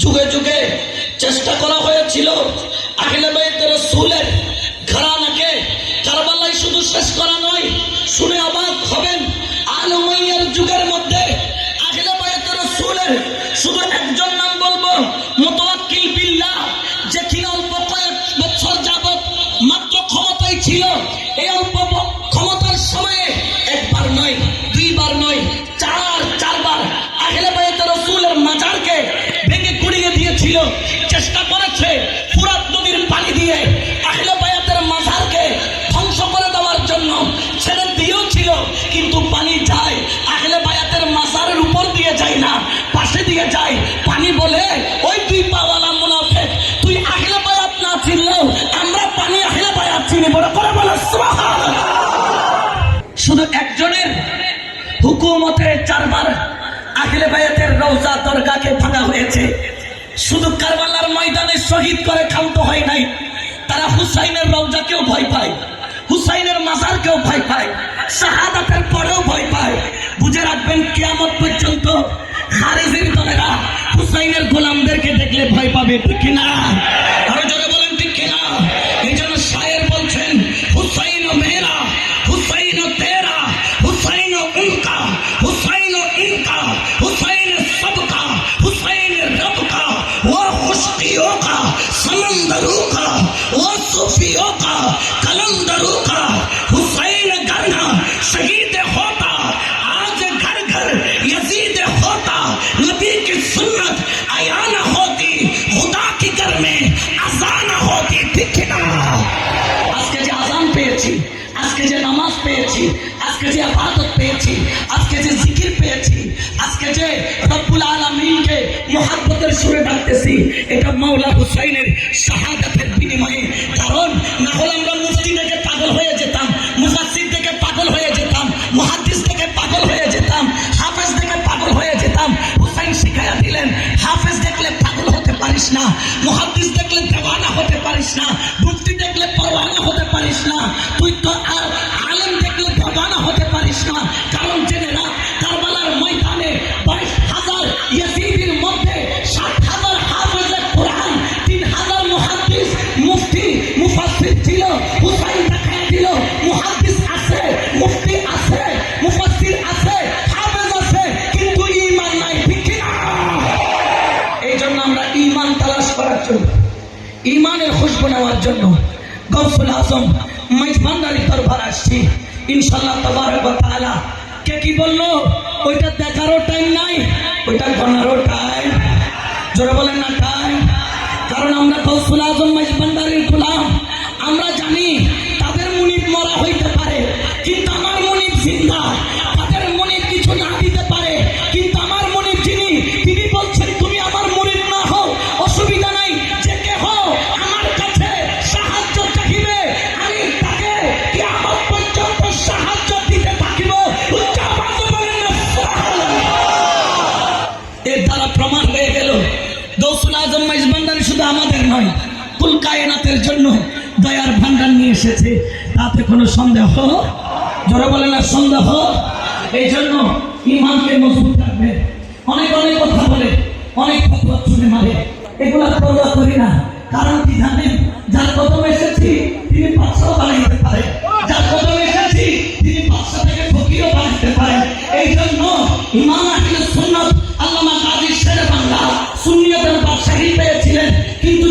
যুগে যুগে চেষ্টা করা হয়েছিল আহলে বাইতে রাসূলের ঘরানাকে কারবালায় শুধু শেষ করা নয়। শুনে অবাক হবেন, আলে উমাইয়ার যুগের মধ্যে আহলে বাইতে রাসূলের শুধু একজন নাম বলবো, মুতাওয়াক্কিল বিল্লাহ, যে কিনা অল্প কয়েক বছর যাবত মাত্র ক্ষমতায় ছিল। এই অল্প ক্ষমতার সময়ে একবার নয়, দুইবার নয়, চারবার আহলে বাইতে রাসূলের মাজারকে ভেঙে গুড়িয়ে দিয়েছিল। চেষ্টা করেছে ফুরাত নদীর পানি দিয়ে আহলে বাইতের মাজারকে ধ্বংস করে দেওয়ার জন্য, ছেড়ে দিয়েছিল, কিন্তু পানি যায় আহলে বাইতের মাজারের উপর দিয়ে যায় না, পাশে দিয়ে যায়। পানি বলে, ওই দুই পাওয়ালা মুনাফিক, তুই আহলে বাইত না চিনলেও আমরা পানি আহলে বাইত চিনি। বড় করে বলো সুবহানাল্লাহ। শুধু একজনের হুকুমতে 4 বার আহলে বাইতের রওজা দরগাকে ভাঙা হয়েছে। শুধু কারবালার ময়দানে শহীদ করে ক্ষান্ত হয় নাই, তারা হুসাইনের রওজাকেও ভয় পায়, হুসাইনের মাজারকেও ভয় পায়, শাহাদাতের পরেও ভয় পায়। বুঝে রাখবেন, কিয়ামত পর্যন্ত খারিজির দলেরা হুসাইনের গোলামদেরকে দেখলে ভয় পাবে, ঠিক কিনা? আরো জোরে বলেন, ঠিক কিনা? এই জন্য শায়ের বলছেন, হুসাইন মেরা, হুসাইন তেরা, হুসাইন উনকা, হুসাইন ইনকা, হুসাইন सबका, हुसैन रब का, वो खुश्कियों का, समंदरों का, वो सूफियों का, कलंदरों का। हुसैन गरना शहीद होता, आज घर घर यजीद होता। नबी की सुन्नत आयान होती, खुदा की घर में अजान होती। ठीक ना? আজকে যে আযান পেয়েছি, আজকে যে নামাজ পেয়েছি, আজকে যে ইবাদত পেয়েছি, আজকে যে জিকির পেয়েছি, আজকে যে রব্বুল আলামিনকে মুহাব্বতের সুরে ডাকতেছি, এটা মাওলা হুসাইনের শাহাদাতের বিনিময়ে। কারণ না হলে আমরা মুফতি থেকে পাগল হয়ে যেতাম, মুফাসসির থেকে পাগল হয়ে যেতাম, মুহাদ্দিস থেকে পাগল হয়ে যেতাম, হাফেজ থেকে পাগল হয়ে যেতাম। হুসাইন শিখায়া দিলেন, হাফেজ দেখলে পাগল হতে পারিস না, মুহাদ্দিস দেখলে দেওয়ানা হতে পারিস না, মুফতি দেখলে পরওয়ানা হতে পারিস না, তুই তো আর আলেম দেখলে দেওয়ানা হতে পারিস না। কারণ জেনে রাখ, কারবালার ময়দানে 22,000 ইয়াজিদের মধ্যে 60,000 হাফেজে কোরআন, 3,000 মুহাদ্দিস, মুফতি, মুফাসসির ছিল। হুসাইন দেখায় দিল, মুহাদ্দিস আছে, মুফতি আছে, মুফাসসির আছে, হাফেজ আছে, কিন্তু ঈমান নাই। ঠিক কি না? এই জন্য আমরা ঈমান তালাশ করার জন্য, ঈমানের খুশবু নেওয়ার জন্য গৌসুল আজম মেজবান্ডারির দরবার আসছি। ইনশাআল্লাহ তাবারক ওয়া তাআলা কে কি বললো ওইটা দেখারও টাইম নাই, ওইটা গণারও টাইম। জোরে বলেন না টাইম। কারণ আমরা গৌসুল আজম মেজবান্ডারির গোলাম। আমরা জানি তাদের মুনিব মরা হইতে পারে, কিন্তু আমার মুনিব জিন্দা। তাদের মুনিব কিছু না দিতে পারে, কিন্তু আমার মুনিব যিনি, তিনি বলছেন, তুমি আমার মুনিব না হও, অসুবিধা নাই, যে কে হও আমার কাছে সাহায্য চাহিবে, আমি তাকে কিয়ামত পর্যন্ত সাহায্য দিতে থাকিব। উচ্চ আওয়াজে বলেন না সুবহানাল্লাহ। এর দ্বারা প্রমাণ হয়ে গেল গৌসুল আজম মেজবান্ডারি শুধু আমাদের নয়, কুল কায়নাতের জন্য দয়ার ভান্ডার নিয়ে এসেছে, তাতে কোনো সন্দেহ? জোরে বলে না সন্দেহ। এই জন্য ঈমানকে মজবুত রাখবে। অনেক অনেক কথা বলে, অনেক ফতোয়া ছুঁড়ে মারে, এগুলা পরোয়া করি না। কারণ কি জানেন, যার কদমে এসেছি তিনি 500 বানাইতে পারে, যার কদমে এসেছি তিনি 500 থেকে ফকিরও বানাইতে পারেন। এই জন্য ইমাম আহলে সুন্নাত আল্লামা কাজী শেরে বাংলা সুন্নিয়তের বাদশাহী পেয়েছিলেন, কিন্তু